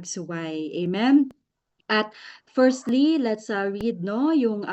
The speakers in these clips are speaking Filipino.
suway. Amen? At firstly, let's read yung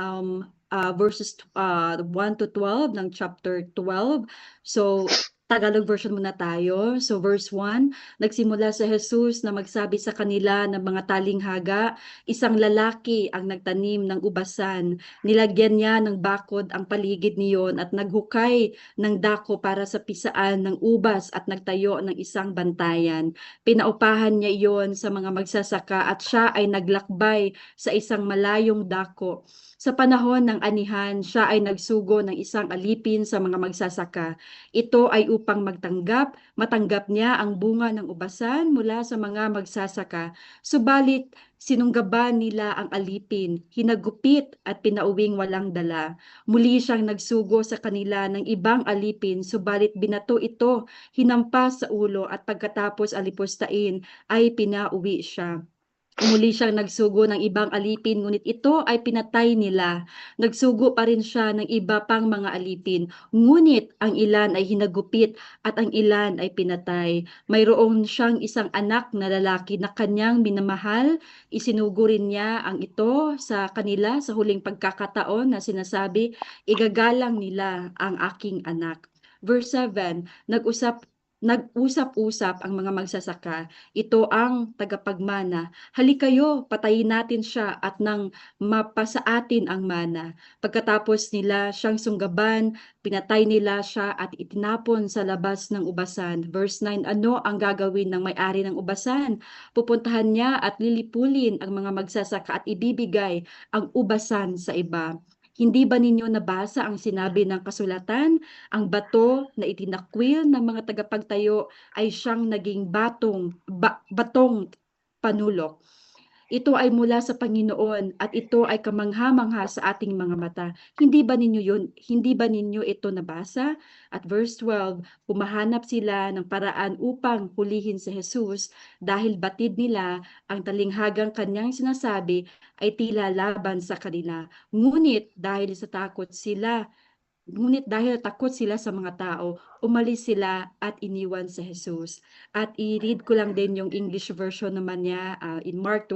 verses 1 to 12 ng chapter 12. So, Tagalog version muna tayo. So, verse 1, nagsimula si Jesus na magsabi sa kanila ng mga talinghaga, isang lalaki ang nagtanim ng ubasan. Nilagyan niya ng bakod ang paligid niyon at naghukay ng dako para sa pisaan ng ubas at nagtayo ng isang bantayan. Pinaupahan niya iyon sa mga magsasaka at siya ay naglakbay sa isang malayong dako. Sa panahon ng anihan, siya ay nagsugo ng isang alipin sa mga magsasaka. Ito ay upang matanggap niya ang bunga ng ubasan mula sa mga magsasaka. Subalit, sinunggaban nila ang alipin, hinagupit at pinauwing walang dala. Muli siyang nagsugo sa kanila ng ibang alipin, subalit binato ito, hinampas sa ulo at pagkatapos alipustain ay pinauwi siya. Muli siyang nagsugo ng ibang alipin, ngunit ito ay pinatay nila. Nagsugo pa rin siya ng iba pang mga alipin, ngunit ang ilan ay hinagupit at ang ilan ay pinatay. Mayroon siyang isang anak na lalaki na kanyang minamahal. Isinugo rin niya ang ito sa kanila sa huling pagkakataon na sinasabi, igagalang nila ang aking anak. Verse 7, nag-usap-usap ang mga magsasaka. Ito ang tagapagmana. Halikayo, patayin natin siya at nang mapasa atin ang mana. Pagkatapos nila siyang sunggaban, pinatay nila siya at itinapon sa labas ng ubasan. Verse 9, ano ang gagawin ng may-ari ng ubasan? Pupuntahan niya at lilipulin ang mga magsasaka at ibibigay ang ubasan sa iba. Hindi ba ninyo nabasa ang sinabi ng kasulatan? Ang bato na itinakwil ng mga tagapagtayo ay siyang naging batong panulok. Ito ay mula sa Panginoon at ito ay kamangha-mangha sa ating mga mata. Hindi ba ninyo yun? Hindi ba ninyo ito nabasa? At verse 12, pumahanap sila ng paraan upang hulihin si Jesus dahil batid nila ang talinghagang kanyang sinasabi ay tila laban sa kanila. Ngunit dahil takot sila sa mga tao, umalis sila at iniwan si Jesus. At i-read ko lang din yung English version naman niya in Mark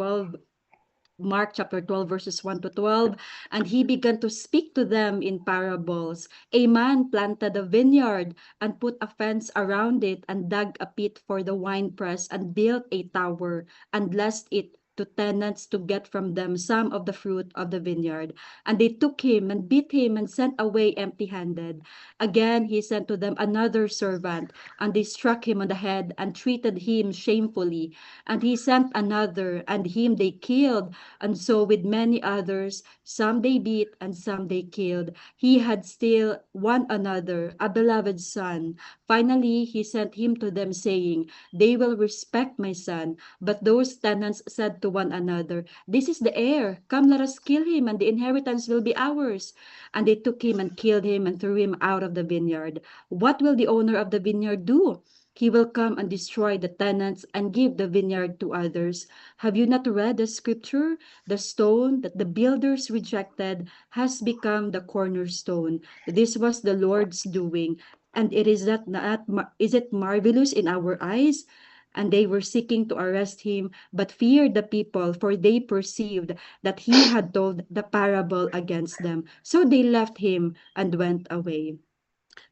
chapter 12 verses 1 to 12. And he began to speak to them in parables. A man planted a vineyard and put a fence around it and dug a pit for the winepress and built a tower and blessed it to tenants to get from them some of the fruit of the vineyard. And they took him and beat him and sent away empty-handed. Again he sent to them another servant, and they struck him on the head and treated him shamefully. And he sent another, and him they killed. And so with many others, some they beat and some they killed. He had still one another, a beloved son. Finally he sent him to them, saying, they will respect my son. But those tenants said to one another, this is the heir. Come, let us kill him, and the inheritance will be ours. And they took him and killed him and threw him out of the vineyard. What will the owner of the vineyard do? He will come and destroy the tenants and give the vineyard to others. Have you not read the scripture? The stone that the builders rejected has become the cornerstone. This was the Lord's doing, and is it marvelous in our eyes? And they were seeking to arrest him, but feared the people, for they perceived that he had told the parable against them. So they left him and went away.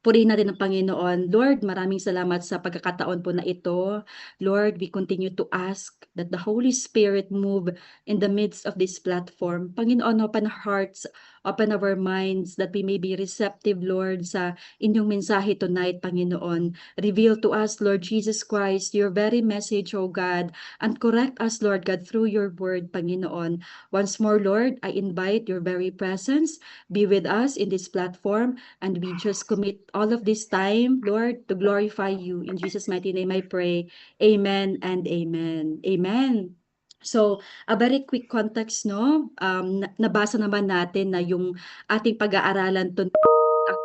Purihin natin ang Panginoon. Lord, maraming salamat sa pagkakataon po na ito. Lord, we continue to ask that the Holy Spirit move in the midst of this platform. Panginoon, open our hearts, open our minds, that we may be receptive, Lord, sa inyong mensahe tonight, Panginoon. Reveal to us, Lord Jesus Christ, your very message, O God, and correct us, Lord God, through your word, Panginoon. Once more, Lord, I invite your very presence. Be with us in this platform, and we just commit all of this time, Lord, to glorify you. In Jesus' mighty name I pray. Amen and amen. Amen. So, a very quick context, no? Nabasa naman natin na yung ating pag-aaralan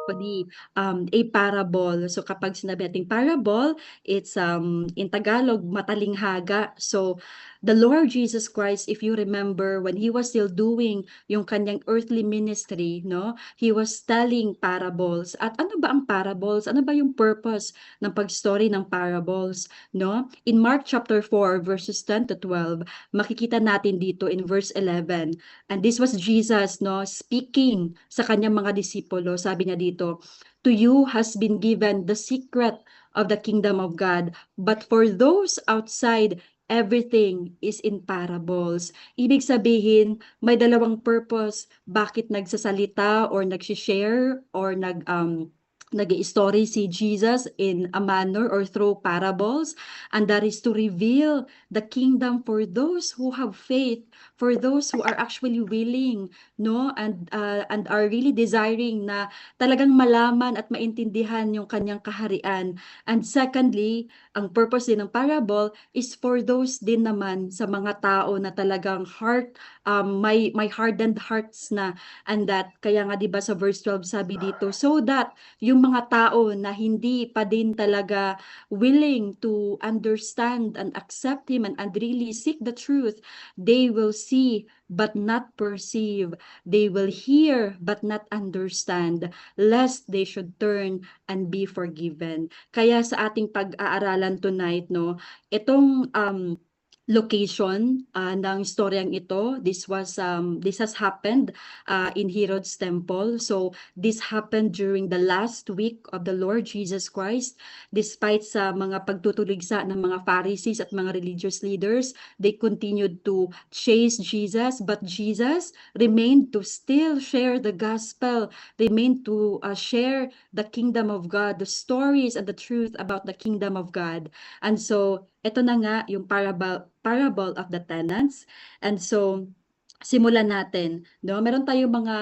actually a parable. So kapag sinabi nating parable, it's in Tagalog matalinghaga. So the Lord Jesus Christ, if you remember when he was still doing yung kanyang earthly ministry, no? He was telling parables. At ano ba ang parables? Ano ba yung purpose ng pag-story ng parables, no? In Mark chapter 4 verses 10 to 12, makikita natin dito in verse 11. And this was Jesus, no, speaking sa kanyang mga disipulo. Sabi niya dito, "To you has been given the secret of the kingdom of God, but for those outside, everything is in parables." Ibig sabihin, may dalawang purpose bakit nagsasalita or nag-share or nag-i-story si Jesus in a manner or through parables, and that is to reveal the kingdom for those who have faith, for those who are actually willing, no, and are really desiring na talagang malaman at maintindihan yung kanyang kaharian. And secondly, ang purpose din ng parable is for those din naman sa mga tao na talagang may hardened hearts na, and that kaya nga 'di ba sa verse 12 sabi dito, so that yung mga tao na hindi pa din talaga willing to understand and accept him and really seek the truth, they will see but not perceive. They will hear but not understand, lest they should turn and be forgiven. Kaya sa ating pag-aaralan tonight, no, itong location ng storyang ito, this has happened in Herod's temple. So this happened during the last week of the Lord Jesus Christ. Despite sa mga pagtutuligsa ng mga Pharisees at mga religious leaders, they continued to chase Jesus, but Jesus remained to still share the gospel, remained to share the kingdom of God, the stories and the truth about the kingdom of God. And so, ito na nga yung parable of the tenants. And so, simulan natin, no? Meron tayong mga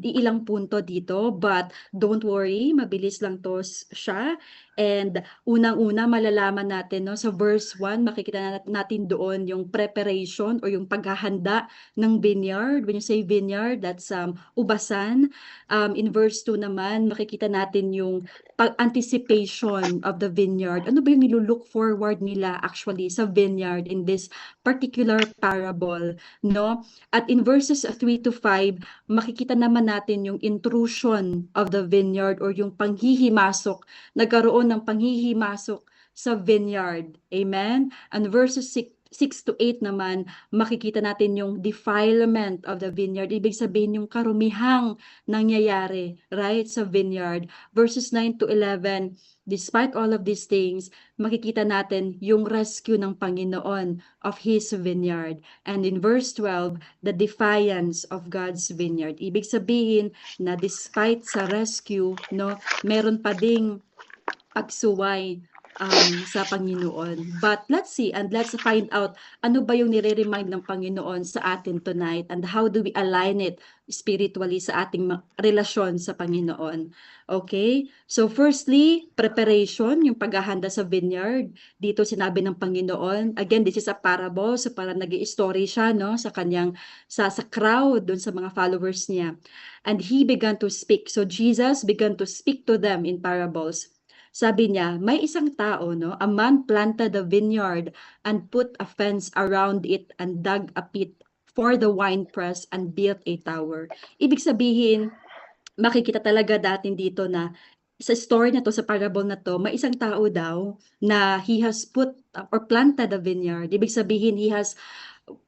iilang punto dito, but don't worry, mabilis lang to siya. And unang-una malalaman natin, no, sa verse 1, makikita natin doon yung preparation or yung paghahanda ng vineyard. When you say vineyard, that's ubasan. In verse 2 naman, makikita natin yung anticipation of the vineyard. Ano ba yung nilulook forward nila actually sa vineyard in this particular parable, no? At in verses 3 to 5, makikita naman natin yung intrusion of the vineyard or yung panghihimasok, nagkaroon ng panghihimasok sa vineyard. Amen? And verses 6 to 8 naman, makikita natin yung defilement of the vineyard. Ibig sabihin yung karumihang nangyayari, right, sa vineyard. Verses 9 to 11, despite all of these things, makikita natin yung rescue ng Panginoon of His vineyard. And in verse 12, the defiance of God's vineyard. Ibig sabihin na despite sa rescue, no, meron pa ding pagsuway sa Panginoon. But let's see and let's find out ano ba yung nire-remind ng Panginoon sa atin tonight and how do we align it spiritually sa ating relasyon sa Panginoon. Okay? So firstly, preparation, yung paghahanda sa vineyard. Dito sinabi ng Panginoon, again, this is a parable, so para nag-i-story siya, no, sa kanyang, sa crowd, dun sa mga followers niya. And he began to speak. So Jesus began to speak to them in parables. Sabi niya, may isang tao, no, a man planted a vineyard and put a fence around it and dug a pit for the winepress and built a tower. Ibig sabihin, makikita talaga natin dito na sa story na to, sa parable na to, may isang tao daw na he has put or planted a vineyard. Ibig sabihin, he has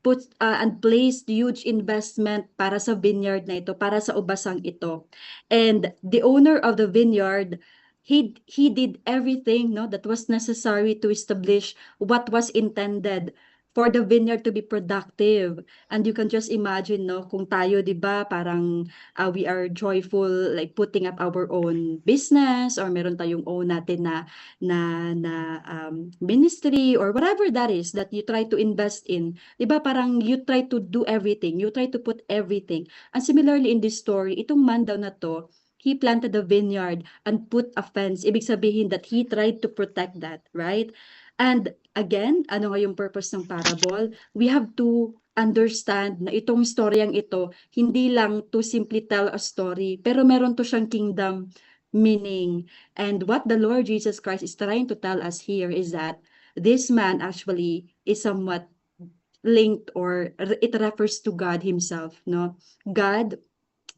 put and placed huge investment para sa vineyard na ito, para sa ubasang ito. And the owner of the vineyard, he did everything, no, that was necessary to establish what was intended for the vineyard to be productive. And you can just imagine, no, kung tayo, 'di ba, parang we are joyful like putting up our own business or meron tayong own natin na ministry or whatever that is that you try to invest in. 'Di ba, parang you try to do everything, you try to put everything. And similarly in this story, itong man daw na to, he planted a vineyard and put a fence. Ibig sabihin that he tried to protect that, right? And again, ano nga yung purpose ng parable? We have to understand na itong storyang ito, hindi lang to simply tell a story, pero meron to siyang kingdom meaning. And what the Lord Jesus Christ is trying to tell us here is that this man actually is somewhat linked, or it refers to God himself, no? God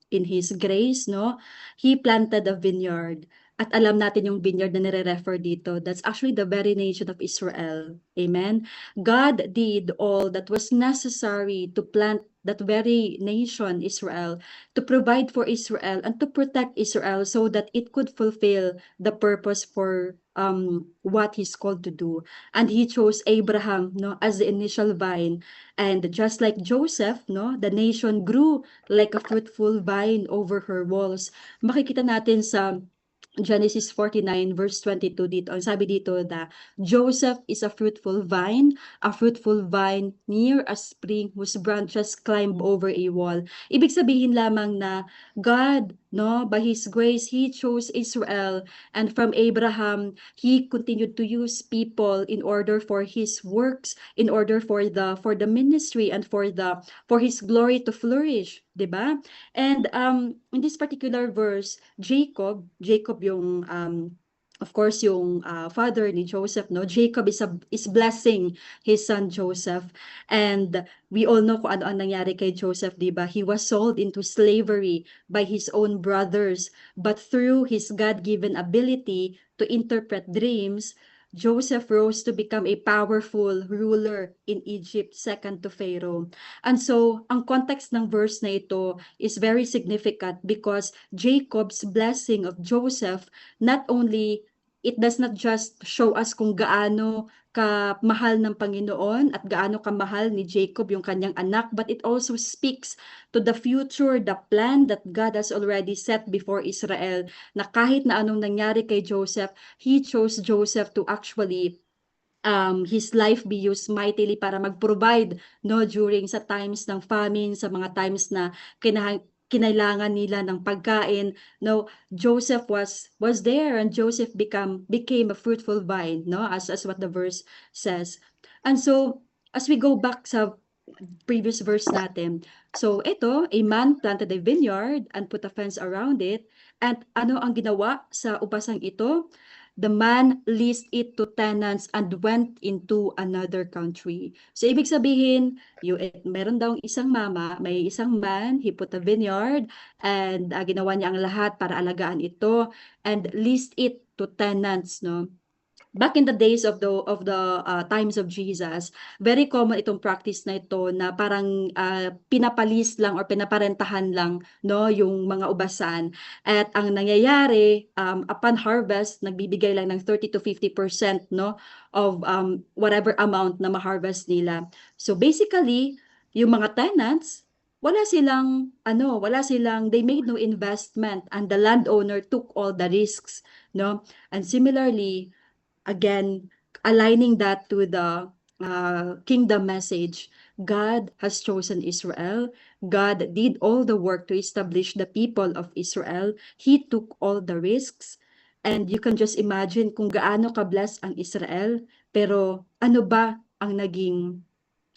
in His grace, no? He planted a vineyard. At alam natin yung vineyard na nire-refer dito. That's actually the very nation of Israel. Amen? God did all that was necessary to plant that very nation, Israel, to provide for Israel and to protect Israel so that it could fulfill the purpose for what He's called to do. And He chose Abraham, no, as the initial vine. And just like Joseph, no, the nation grew like a fruitful vine over her walls. Makikita natin sa Genesis 49 verse 22 dito. Ang sabi dito na Joseph is a fruitful vine near a spring whose branches climb over a wall. Ibig sabihin lamang na God, no, by His grace, He chose Israel, and from Abraham, He continued to use people in order for His works, in order for the ministry and for His glory to flourish, 'di ba? And in this particular verse, Jacob yung of course yung father ni Joseph, no? Jacob is blessing his son Joseph. And we all know kung ano ang nangyari kay Joseph, 'di ba? He was sold into slavery by his own brothers, but through his God-given ability to interpret dreams, Joseph rose to become a powerful ruler in Egypt, second to Pharaoh. And so, ang context ng verse na ito is very significant because Jacob's blessing of Joseph, not only, it does not just show us kung gaano kamahal ng Panginoon at gaano kamahal ni Jacob yung kanyang anak, but it also speaks to the future, the plan that God has already set before Israel, na kahit na anong nangyari kay Joseph, He chose Joseph to actually his life be used mightily para mag-provide, no, during sa times ng famine, sa mga times na kinailangan nila ng pagkain. No, Joseph was there, and Joseph became a fruitful vine, no, as what the verse says. And so as we go back sa previous verse natin, so ito, a man planted a vineyard and put a fence around it. And ano ang ginawa sa upasang ito? The man leased it to tenants and went into another country. So, ibig sabihin, meron daw isang may isang man, he put a vineyard, and ginawa niya ang lahat para alagaan ito, and leased it to tenants, no? Back in the days of the times of Jesus, very common itong practice na ito na parang pinapalis lang or pinaparentahan lang, no, yung mga ubasan. At ang nangyayari, upon harvest, nagbibigay lang ng 30 to 50%, no, of whatever amount na ma-harvest nila. So basically, yung mga tenants, wala silang, they made no investment, and the landowner took all the risks, no? And similarly, again, aligning that to the kingdom message, God has chosen Israel. God did all the work to establish the people of Israel. He took all the risks. And you can just imagine kung gaano ka-bless ang Israel. Pero ano ba ang naging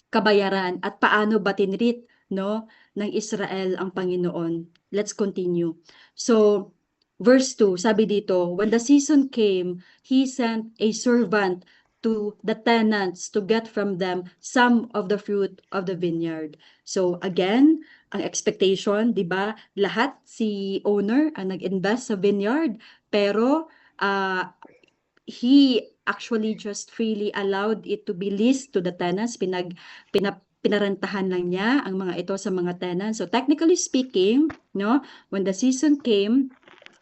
kabayaran at paano ba tinreat, no, ng Israel ang Panginoon? Let's continue. So, verse 2, sabi dito, when the season came, He sent a servant to the tenants to get from them some of the fruit of the vineyard. So again, ang expectation, 'di ba? Lahat si owner ang nag-invest sa vineyard, pero he actually just freely allowed it to be leased to the tenants. Pinarentahan lang niya ang mga ito sa mga tenants. So technically speaking, no, when the season came,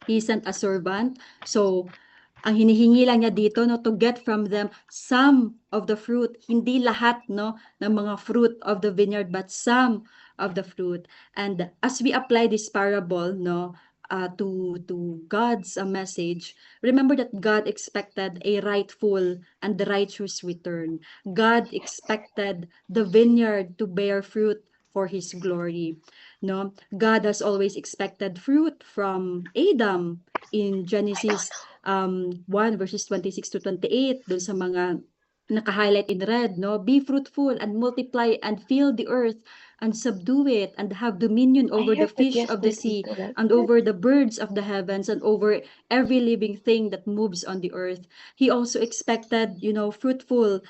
he sent a servant. So ang hinihingi lang niya dito, no, to get from them some of the fruit, hindi lahat, no, ng mga fruit of the vineyard, but some of the fruit. And as we apply this parable, no, to God's message, remember that God expected a rightful and righteous return. God expected the vineyard to bear fruit for His glory. No, God has always expected fruit from Adam in Genesis 1 verses 26 to 28, dun sa mga naka-highlight in red, no? Be fruitful and multiply and fill the earth and subdue it and have dominion I over the heard that fish of the yesterday sea too. Like, and over the birds of the heavens and over every living thing that moves on the earth. He also expected, fruitful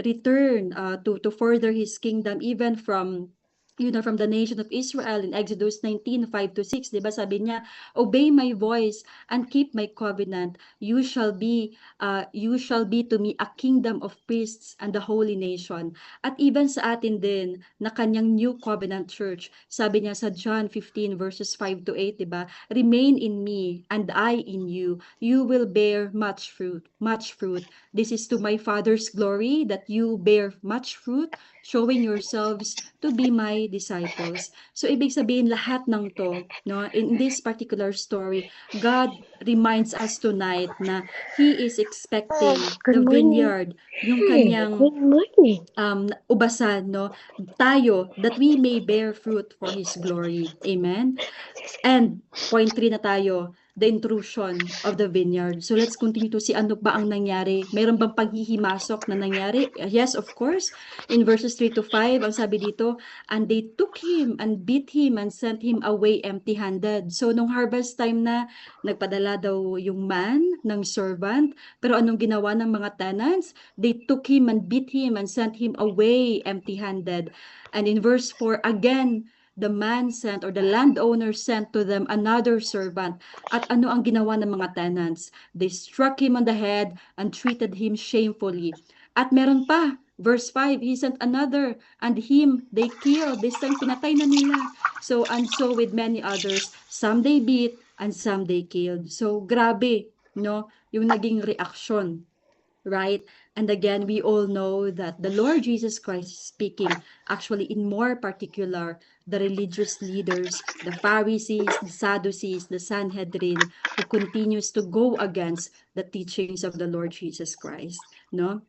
return to further his kingdom even from from the nation of Israel in Exodus 19:5-6, 'di ba? Sabi niya, "Obey my voice and keep my covenant. You shall be to me a kingdom of priests and a holy nation." At even sa atin din na kanyang new covenant church, sabi niya sa John 15 verses 5-8, 'di ba? "Remain in me and I in you. You will bear much fruit, much fruit. This is to my Father's glory that you bear much fruit, showing yourselves to be my disciples." So ibig sabihin lahat ng 'to, no, in this particular story, God reminds us tonight na He is expecting good the morning. vineyard, yung kanyang Good morning. ubasan, no? Tayo, that we may bear fruit for His glory. Amen? And point 3 na tayo, the intrusion of the vineyard. So let's continue to see ano ba ang nangyari. Meron bang paghihimasok na nangyari? Yes, of course. In verses 3-5, ang sabi dito, "And they took him and beat him and sent him away empty-handed." So nung harvest time na, nagpadala daw yung man ng servant. Pero anong ginawa ng mga tenants? They took him and beat him and sent him away empty-handed. And in verse 4, again, the man sent or the landowner sent to them another servant. At ano ang ginawa ng mga tenants? They struck him on the head and treated him shamefully. At meron pa, verse 5, he sent another and him they killed. This time pinatay na nila. And so with many others, some they beat and some they killed. So grabe, no? Yung naging reaksyon, right? And again, we all know that the Lord Jesus Christ is speaking, actually in more particular, the religious leaders, the Pharisees, the Sadducees, the Sanhedrin, who continues to go against the teachings of the Lord Jesus Christ, no?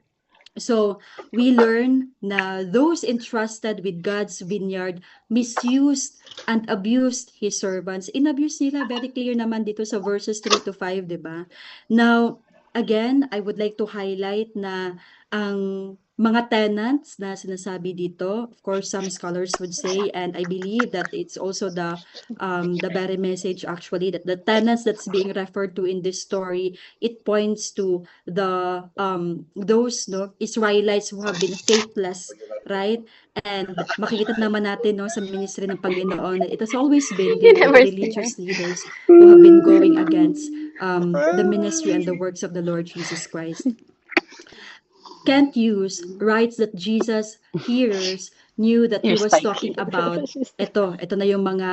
So, we learn na those entrusted with God's vineyard misused and abused His servants. Inabuse nila, very clear naman dito sa verses 3-5, di ba? Now, again, I would like to highlight na ang mga tenants na sinasabi dito, of course, some scholars would say, and I believe that it's also the very message actually, that the tenants that's being referred to in this story, it points to those Israelites who have been faithless, right? And makikita naman natin sa ministry ng Panginoon, it has always been You the never see her. religious leaders who have been going against the ministry and the works of the Lord Jesus Christ. Kent Hughes writes that Jesus' hearers knew that he You're was spiky. talking about ito na yung mga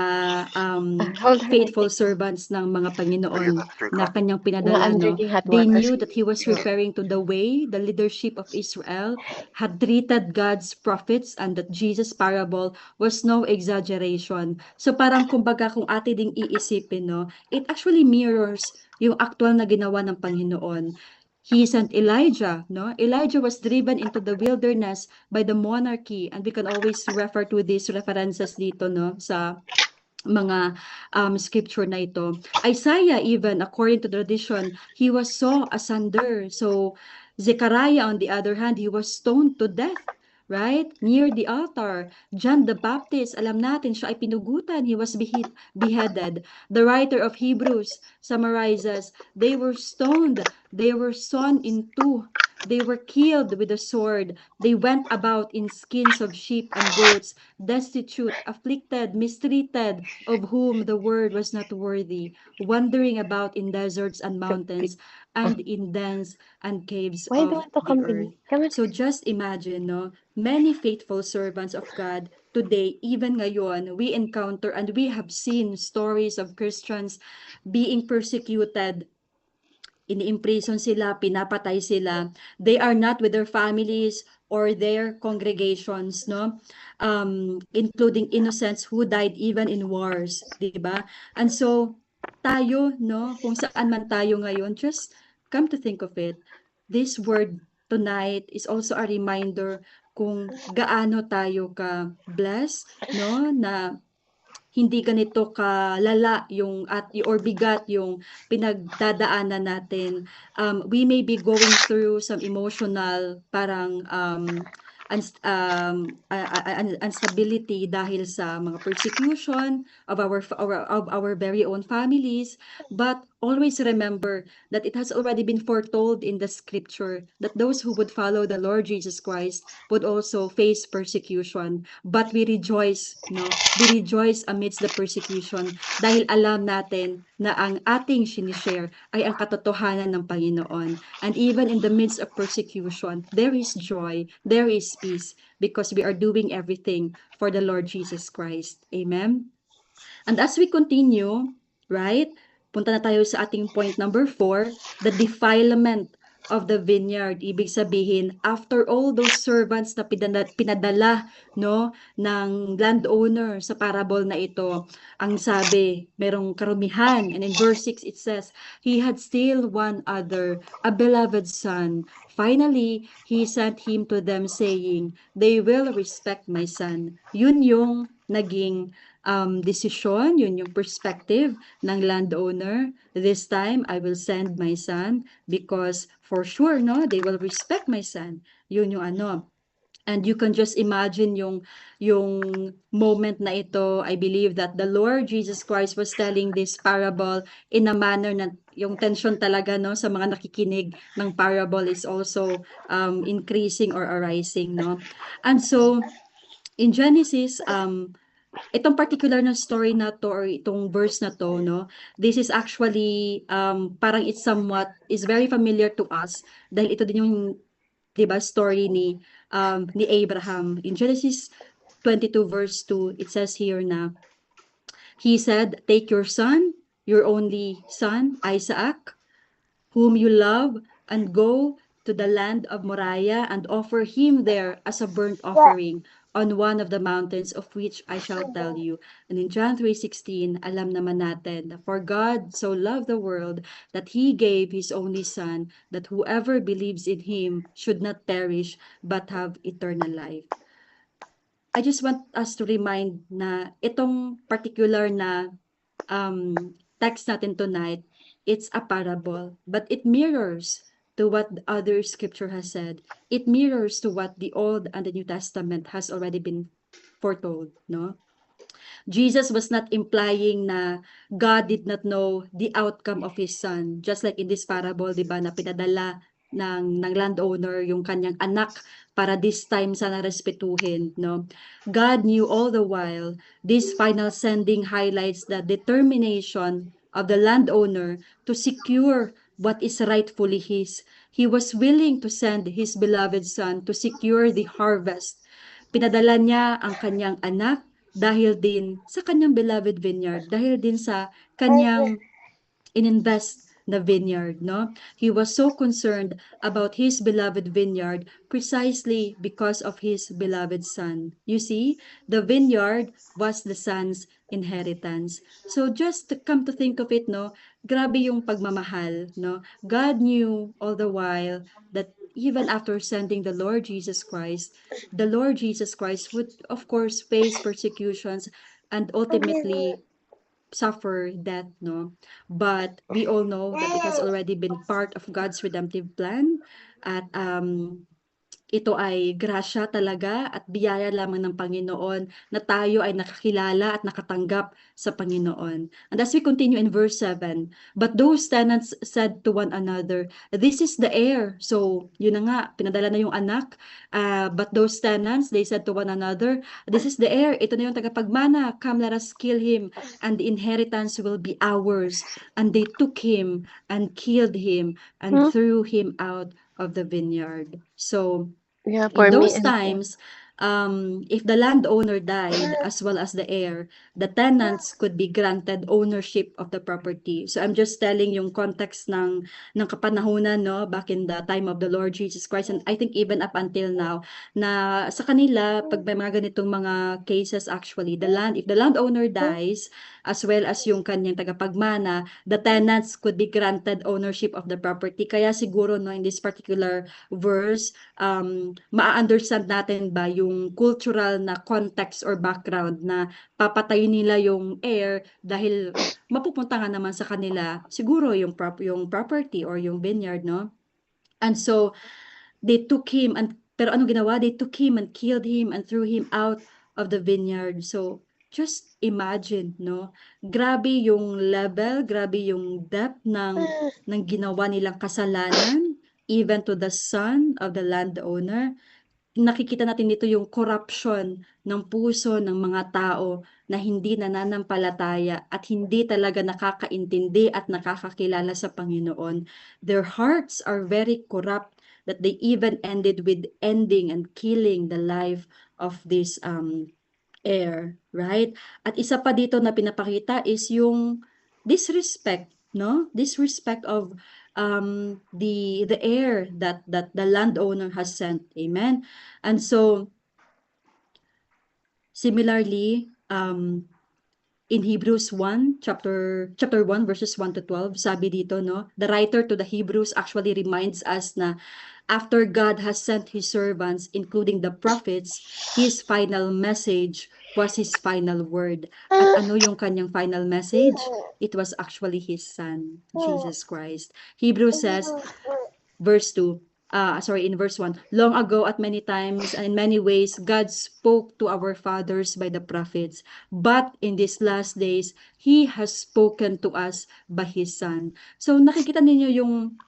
Hold her like faithful this. servants ng mga Panginoon na kanyang No, pinadala, I'm no? drinking hot They water. knew that he was referring to the way the leadership of Israel had treated God's prophets and that Jesus' parable was no exaggeration. So parang kumbaga kung ate ding iisipin, no, it actually mirrors yung actual na ginawa ng Panginoon. He sent Elijah, no? Elijah was driven into the wilderness by the monarchy, and we can always refer to these references dito, no, sa mga scripture na ito. Isaiah even, according to tradition, he was saw asunder. So Zechariah, on the other hand, he was stoned to death, right? Near the altar. John the Baptist, alam natin, siya ay pinugutan. He was beheaded. The writer of Hebrews summarizes, they were stoned, they were sawn in two, they were killed with a sword. They went about in skins of sheep and goats, destitute, afflicted, mistreated, of whom the word was not worthy, wandering about in deserts and mountains, and in dens and caves Why do you of want to the company? earth. Come on. So just imagine, no, many faithful servants of God today, even ngayon, we encounter and we have seen stories of Christians being persecuted, ini-imprison sila, pinapatay sila. They are not with their families or their congregations, no? Including innocents who died even in wars, di ba? And so, tayo, no, kung saan man tayo ngayon, just come to think of it, this word tonight is also a reminder kung gaano tayo ka blessed, no, na hindi ganito kalala yung or bigat yung pinagdadaanan natin. We may be going through some emotional parang instability dahil sa mga persecution of our very own families, but always remember that it has already been foretold in the scripture that those who would follow the Lord Jesus Christ would also face persecution. But we rejoice, no? We rejoice amidst the persecution dahil alam natin na ang ating sinishare ay ang katotohanan ng Panginoon. And even in the midst of persecution, there is joy, there is peace, because we are doing everything for the Lord Jesus Christ. Amen? And as we continue, right, punta na tayo sa ating point number 4, the defilement of the vineyard. Ibig sabihin, after all those servants na pinadala no, ng landowner sa parable na ito, ang sabi, merong karumihan. And in verse 6, it says, he had still one other, a beloved son. Finally, he sent him to them saying, they will respect my son. Yun yung naging desisyon, yun yung perspective ng landowner. This time, I will send my son because for sure, no, they will respect my son. Yun yung ano. And you can just imagine yung moment na ito. I believe that the Lord Jesus Christ was telling this parable in a manner na yung tension talaga no sa mga nakikinig ng parable is also increasing or arising, no. And so in Genesis, itong particular na story na to or itong verse na to, no, this is actually parang it's somewhat is very familiar to us dahil ito din yung 'di ba story ni Abraham. In Genesis 22 verse 2, it says here na he said, take your son, your only son, Isaac, whom you love, and go to the land of Moriah and offer him there as a burnt offering on one of the mountains of which I shall tell you. And in John 3:16, alam naman natin, for God so loved the world that he gave his only son, that whoever believes in him should not perish but have eternal life. I just want us to remind na itong particular na text natin tonight, it's a parable, but it mirrors to what the other scripture has said. It mirrors to what the Old and the New Testament has already been foretold, no? Jesus was not implying na God did not know the outcome of his son. Just like in this parable, di ba, na pinadala ng landowner yung kanyang anak para this time sana respetuhin, no? God knew all the while. This final sending highlights the determination of the landowner to secure what is rightfully his. He was willing to send his beloved son to secure the harvest. Pinadala niya ang kanyang anak dahil din sa kanyang beloved vineyard, dahil din sa kanyang ininvest na vineyard, no? He was so concerned about his beloved vineyard precisely because of his beloved son. You see, the vineyard was the son's inheritance. So just to come to think of it, no, grabe yung pagmamahal, no? God knew all the while that even after sending the Lord Jesus Christ would of course face persecutions and ultimately suffer death, no? But we all know that it has already been part of God's redemptive plan at ito ay grasya talaga at biyaya lamang ng Panginoon na tayo ay nakakilala at nakatanggap sa Panginoon. And as we continue in verse 7, but those tenants said to one another, this is the heir. So, yun na nga, pinadala na yung anak. But those tenants, they said to one another, this is the heir. Ito na yung tagapagmana. Come, let us kill him, and the inheritance will be ours. And they took him and killed him and threw him out of the vineyard. So, Yeah, for in me, those times, if the landowner died as well as the heir, the tenants could be granted ownership of the property. So I'm just telling yung context ng kapanahunan, no, back in the time of the Lord Jesus Christ, and I think even up until now, na sa kanila, pag may mga ganitong mga cases actually, if the landowner dies, as well as yung kanyang tagapagmana, the tenants could be granted ownership of the property. Kaya siguro, no, in this particular verse, ma-understand natin ba yung yung cultural na context or background na papatayin nila yung heir dahil mapupunta nga naman sa kanila siguro yung property or yung vineyard, no? And so they took him and pero anong ginawa? They took him and killed him and threw him out of the vineyard. So just imagine, no? Grabe yung level, grabe yung depth ng ginawa nilang kasalanan even to the son of the landowner. Nakikita natin dito yung corruption ng puso ng mga tao na hindi nananampalataya at hindi talaga nakakaintindi at nakakakilala sa Panginoon. Their hearts are very corrupt that they even ended with ending and killing the life of this heir, right? At isa pa dito na pinapakita is yung disrespect, no? Disrespect of the heir that the landowner has sent. Amen. And so similarly, in Hebrews 1, chapter 1, verses 1 to 12, sabi dito, no? The writer to the Hebrews actually reminds us na after God has sent His servants, including the prophets, His final message was His final word. At ano yung kanyang final message? It was actually His Son, Jesus Christ. Hebrews says, verse 2, in verse 1, long ago at many times and in many ways, God spoke to our fathers by the prophets. But in these last days, He has spoken to us by His Son. So nakikita ninyo yung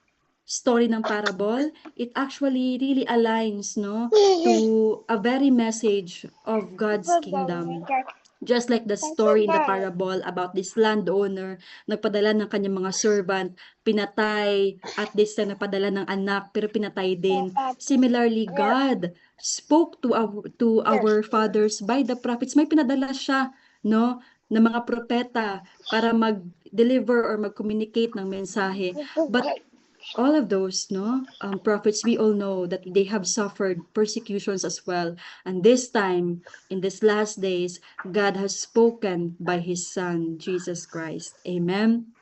story ng parable, it actually really aligns, no, to a very message of God's kingdom. Just like the story in the parable about this landowner, nagpadala ng kanyang mga servant, pinatay, at this time nagpadala ng anak, pero pinatay din. Similarly, God spoke to our fathers by the prophets. May pinadala siya, no, ng mga propeta para mag-deliver or mag-communicate ng mensahe. But all of those, no, prophets, we all know that they have suffered persecutions as well. And this time, in these last days, God has spoken by His Son, Jesus Christ. Amen.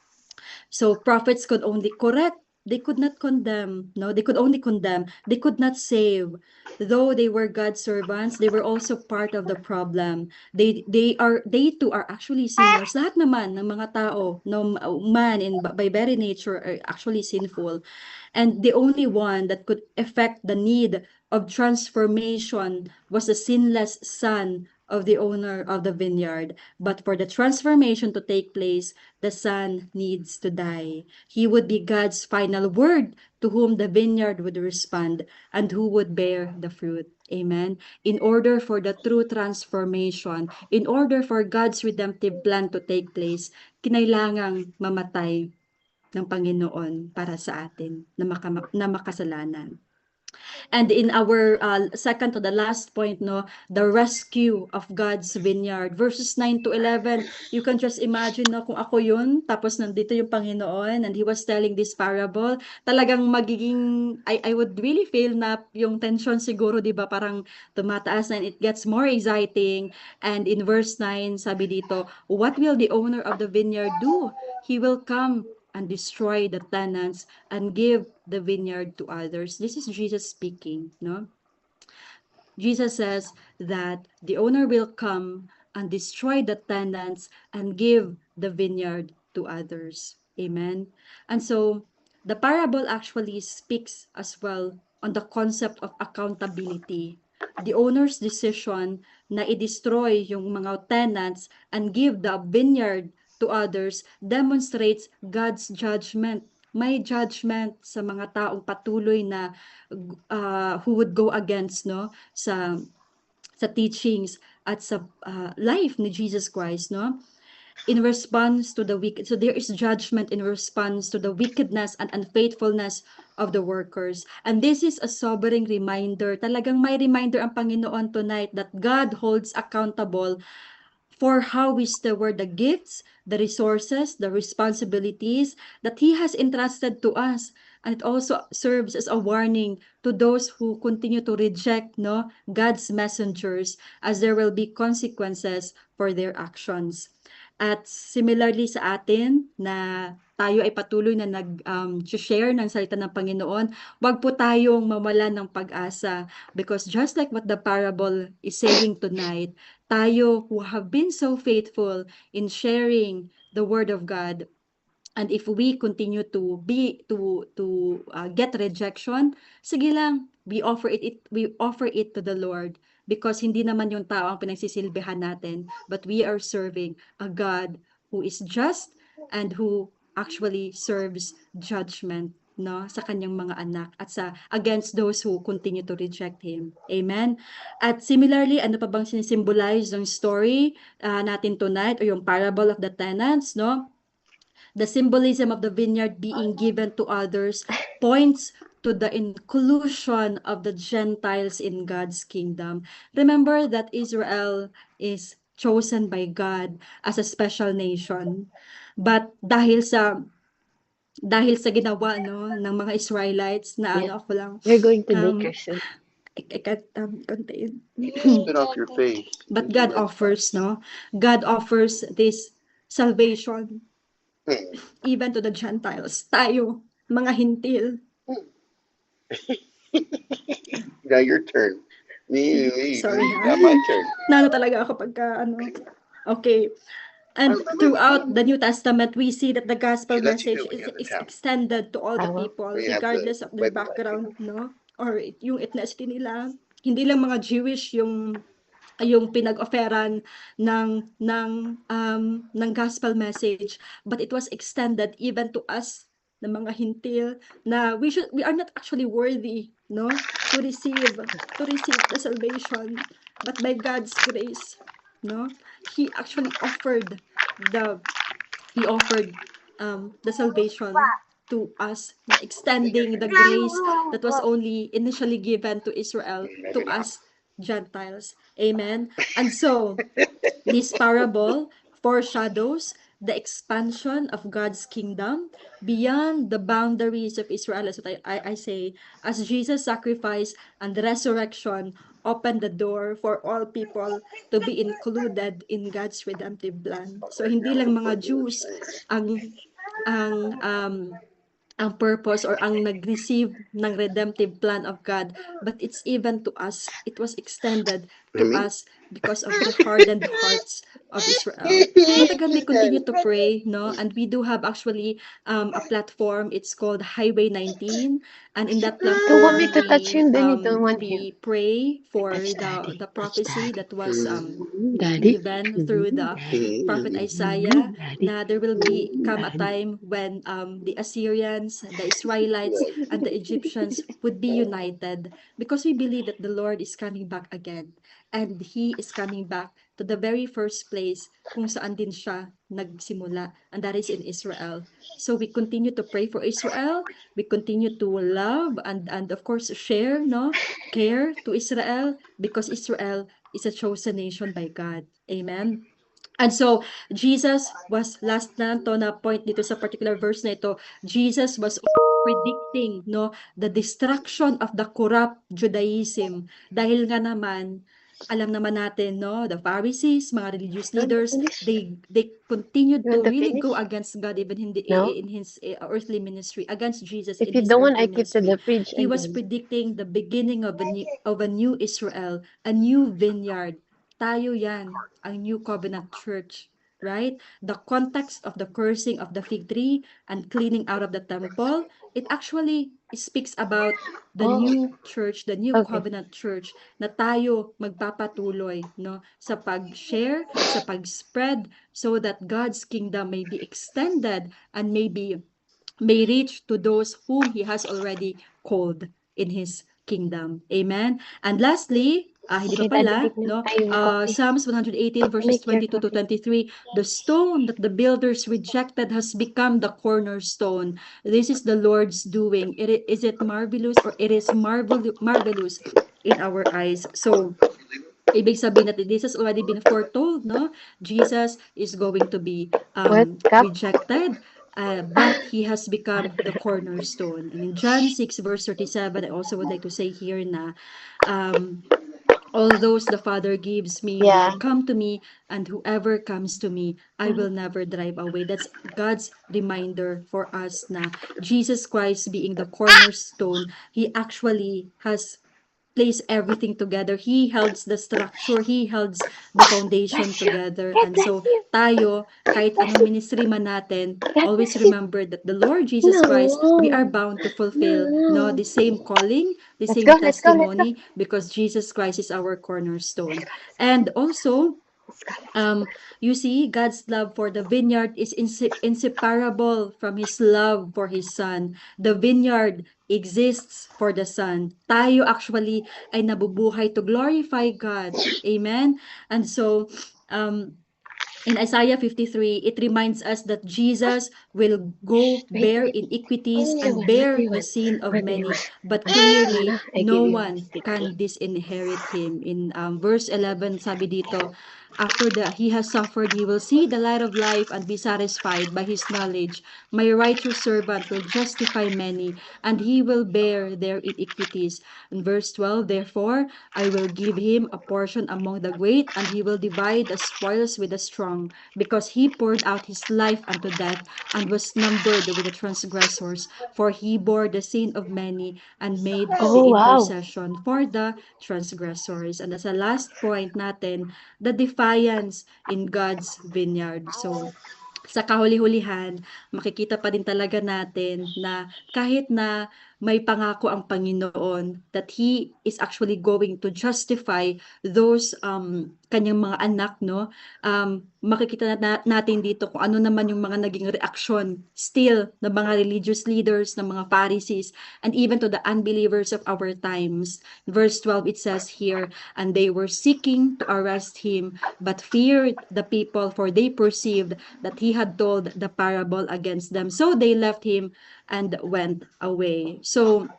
So prophets could only correct, they could not condemn, no, they could only condemn, they could not save. Though they were God's servants, they were also part of the problem. They too are actually sinners. Lahat naman ng mga tao, no, man by very nature are actually sinful. And the only one that could affect the need of transformation was the sinless Son of the owner of the vineyard. But for the transformation to take place, the Son needs to die. He would be God's final word to whom the vineyard would respond and who would bear the fruit. Amen. In order for the true transformation, in order for God's redemptive plan to take place, kinailangang mamatay ng Panginoon para sa atin na makasalanan. And in our second to the last point, no, the rescue of God's vineyard, verses 9 to 11, you can just imagine, no, kung ako yun, tapos nandito yung Panginoon and He was telling this parable, talagang magiging, I would really feel na yung tension siguro, di ba, parang tumataas and it gets more exciting. And in verse 9, sabi dito, what will the owner of the vineyard do? He will come and destroy the tenants and give the vineyard to others. This is Jesus speaking, no? Jesus says that the owner will come and destroy the tenants and give the vineyard to others. Amen. And so the parable actually speaks as well on the concept of accountability. The owner's decision na i-destroy yung mga tenants and give the vineyard to others demonstrates God's judgment. May judgment sa mga taong patuloy na who would go against, no, sa teachings at sa life ni Jesus Christ, no? In response to the wicked, so there is judgment in response to the wickedness and unfaithfulness of the workers. And this is a sobering reminder, talagang may reminder ang Panginoon tonight that God holds accountable for how we steward the gifts, the resources, the responsibilities that He has entrusted to us. And it also serves as a warning to those who continue to reject, no, God's messengers, as there will be consequences for their actions. At similarly sa atin na tayo ay patuloy na share ng salita ng Panginoon, wag po tayong mawalan ng pag-asa because just like what the parable is saying tonight, tayo who have been so faithful in sharing the word of God, and if we continue to get rejection, sige lang, we offer it to the Lord because hindi naman yung tao ang pinagsisilbihan natin, but we are serving a God who is just and who actually serves judgment, no, sa kanyang mga anak at sa against those who continue to reject him. Amen. At similarly, ano pa bang sinisimbolize ng story natin tonight o yung parable of the tenants, no? The symbolism of the vineyard being given to others points to the inclusion of the Gentiles in God's kingdom. Remember that Israel is chosen by God as a special nation. But dahil sa ginawa no ng mga Israelites na Yeah. ako lang You're going to um daycare soon. I can't contain. Spit off your face. But Into God red offers spots. no God offers this salvation Hmm. even to the Gentiles, tayo, mga hintil. Now your turn. Sorry, Now my turn. Nano talaga ako pagka Okay. And throughout the New Testament, we see that the gospel She lets you message do it when you have the is towel. extended to all the Tama. people, When you have regardless the of their wipe away. background, no? Or yung ethnicity nila. Hindi lang mga Jewish yung pinag-offeran ng gospel message, but it was extended even to us na mga hintil na we are not actually worthy, no, to receive the salvation, but by God's grace, no, he actually offered the the salvation to us, no, extending the grace that was only initially given to Israel to us Gentiles. Amen. And so this parable foreshadows the expansion of God's kingdom beyond the boundaries of Israel, as what I say, as Jesus' sacrifice and resurrection opened the door for all people to be included in God's redemptive plan. So hindi lang mga Jews ang ang um ang purpose or ang nag-receive ng redemptive plan of God, but it's even to us. It was extended to Me? us because of the hardened hearts of Israel. But again, we continue to pray, no? And we do have actually a platform. It's called Highway 19, and in that Don't want me platform, to touch him, then you don't want him. we pray for Touch daddy. the Touch prophecy daddy. that was Daddy. given through the Daddy. prophet Isaiah Daddy. na there will come a Daddy. time when the Assyrians, the Israelites, and the Egyptians would be united because we believe that the Lord is coming back again. And He is coming back to the very first place kung saan din siya nagsimula, and that is in Israel. So we continue to pray for Israel. We continue to love and of course share, no, care to Israel because Israel is a chosen nation by God. Amen. And so, Jesus was, last na to na point dito sa particular verse na ito, Jesus was predicting, no, the destruction of the corrupt Judaism. Dahil nga naman, alam naman natin, no, the Pharisees, mga religious You want to leaders, finish? they continued You to want to really go finish? against God even No? in his earthly ministry, against Jesus If in you his don't want, earthly I keep to ministry. the fridge He was again. predicting the beginning of a new Israel, a new vineyard. Tayo yan, ang new covenant church, right? The context of the cursing of the fig tree and cleaning out of the temple, it actually speaks about the Oh, new church, the new okay. covenant church na tayo magpapatuloy, no, sa pag-share, sa pag-spread so that God's kingdom may be extended and may reach to those whom He has already called in His kingdom. Amen. And lastly, hindi pa Okay, Daddy, pala, take na. no? Ay, yung coffee. Psalms 118 verses Make your 22 to coffee. 23, the stone that the builders rejected has become the cornerstone. This is the Lord's doing. Is it marvelous, or it is marvelous in our eyes? So, ibig sabihin natin, this has already been foretold, no? Jesus is going to be What? Cup? rejected, but he has become the cornerstone. And in John 6 verse 37, I also would like to say here na um, All those the Father gives me Yeah. will come to me, and whoever comes to me, I will never drive away. That's God's reminder for us na Jesus Christ being the cornerstone, He actually has place everything together. He holds the structure, He holds the foundation Bless you. together. God And bless so you. tayo, kahit God anong ministry man natin, always bless you. remember that the Lord Jesus Christ, we are No. bound to fulfill No. the same calling, the Let's same go. Let's go. Let's go. testimony, because Jesus Christ is our cornerstone. And also, Let's go. um, you see, God's love for the vineyard is inseparable from His love for His Son. The vineyard exists for the Son. Tayo actually ay nabubuhay to glorify God. Amen? And so, um, in Isaiah 53, it reminds us that Jesus will go Wait, bear wait. iniquities What do you and want? What do bear you the want? sin of What do you many, want? but What do you want? clearly I no give you one stick. can disinherit him. In verse 11, sabi dito, after that he has suffered, he will see the light of life and be satisfied by his knowledge. My righteous servant will justify many, and he will bear their iniquities. In verse 12, therefore, I will give him a portion among the great, and he will divide the spoils with the strong, because he poured out his life unto death, and was numbered with the transgressors. For he bore the sin of many, and made the Oh, wow. intercession for the transgressors. And as a last point natin, the defiance in God's vineyard. So, sa kahuli-hulihan, makikita pa din talaga natin na kahit na may pangako ang Panginoon that He is actually going to justify those kanyang mga anak, no? Makikita natin dito kung ano naman yung mga naging reaksyon still ng mga religious leaders, ng mga Pharisees, and even to the unbelievers of our times. Verse 12, it says here, and they were seeking to arrest him, but feared the people, for they perceived that he had told the parable against them. So they left him and went away. So,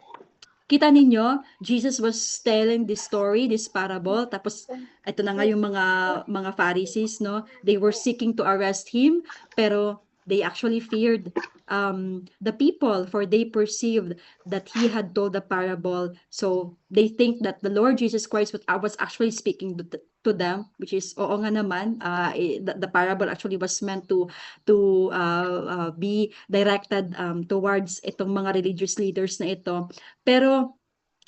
kita ninyo, Jesus was telling this story, this parable, tapos ito na nga yung mga Pharisees, no? They were seeking to arrest him, pero they actually feared the people, for they perceived that he had told the parable. So they think that the Lord Jesus Christ was actually speaking to them, which is oo nga naman. The parable actually was meant to be directed towards itong mga religious leaders na ito. Pero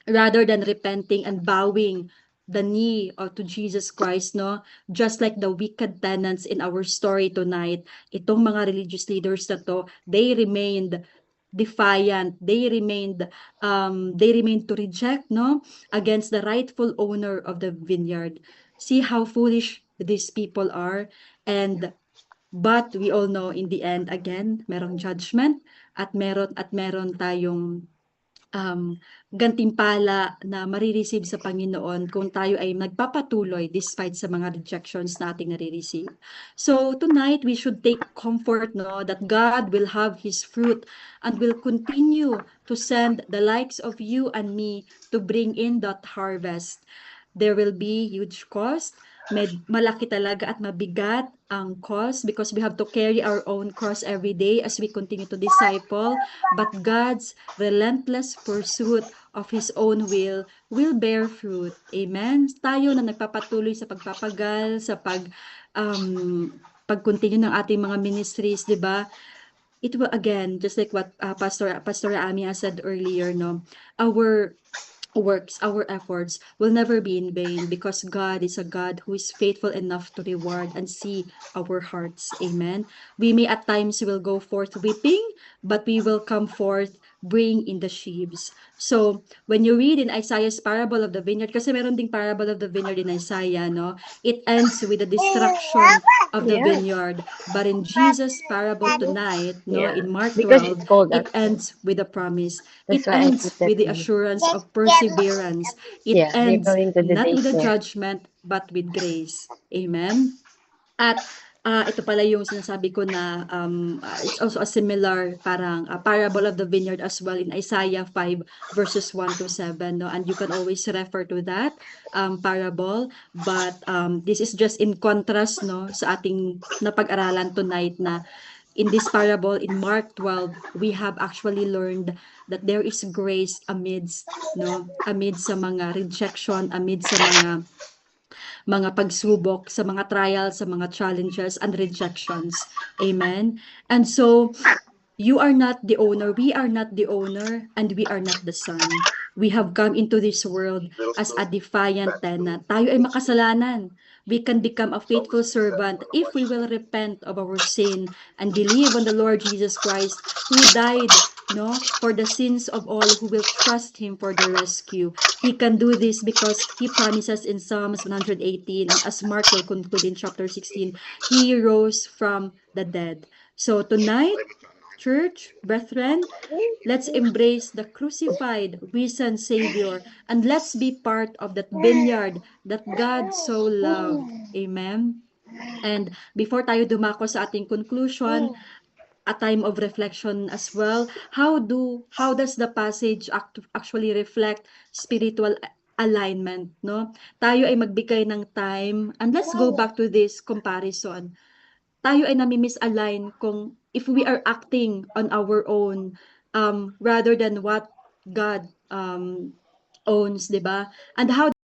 rather than repenting and bowing the knee to Jesus Christ, no? Just like the wicked tenants in our story tonight, itong mga religious leaders na to, they remained defiant. They remained to reject, no? Against the rightful owner of the vineyard. See how foolish these people are. But we all know in the end, again, merong judgment at meron tayong gantimpala na marireceive sa Panginoon kung tayo ay nagpapatuloy despite sa mga rejections nating nare-receive. So tonight we should take comfort, no, that God will have His fruit and will continue to send the likes of you and me to bring in that harvest. There will be huge cost. Malaki talaga at mabigat ang cost because we have to carry our own cross every day as we continue to disciple. But God's relentless pursuit of His own will bear fruit. Amen? Tayo na nagpapatuloy sa pagpapagal, sa pag-continue ng ating mga ministries, di ba? It will, again, just like what Pastor Ami has said earlier, no? Our works, our efforts will never be in vain because God is a God who is faithful enough to reward and see our hearts. Amen. We may at times will go forth weeping, but we will come forth bring in the sheaves. So, when you read in Isaiah's parable of the vineyard, kasi meron ding parable of the vineyard in Isaiah, no? It ends with the destruction of the Yeah. vineyard. But in Jesus' parable tonight, no, Yeah. in Mark Because 12, it's cold it outside. ends with a promise. That's It why I ends put that with the in. assurance of perseverance. It Yeah, they're ends going to the not with a daycare. judgment, but with grace. Amen? At ito pala yung sinasabi ko na it's also a similar parang parable of the vineyard as well in Isaiah 5 verses 1 to 7. No? And you can always refer to that parable. But this is just in contrast, no, sa ating napag-aralan tonight na in this parable in Mark 12, we have actually learned that there is grace amidst, no, amidst sa mga rejection, amidst sa mga pagsubok, sa mga trials, sa mga challenges and rejections. Amen. And so, you are not the owner, we are not the owner, and we are not the son. We have come into this world as a defiant tenant. Tayo ay makasalanan. We can become a faithful servant if we will repent of our sin and believe on the Lord Jesus Christ, who died, no, for the sins of all who will trust Him for the rescue. He can do this because He promises in Psalms 118, and as Mark will conclude in chapter 16, He rose from the dead. So tonight, church, brethren, let's embrace the crucified, risen Savior, and let's be part of that vineyard that God so loved. Amen. And before tayo dumako sa ating conclusion, a time of reflection as well, how does the passage actually reflect spiritual alignment, no? Tayo ay magbigay ng time, and let's go back to this comparison. Tayo ay nami-misalign kung if we are acting on our own rather than what God owns, 'di ba? And how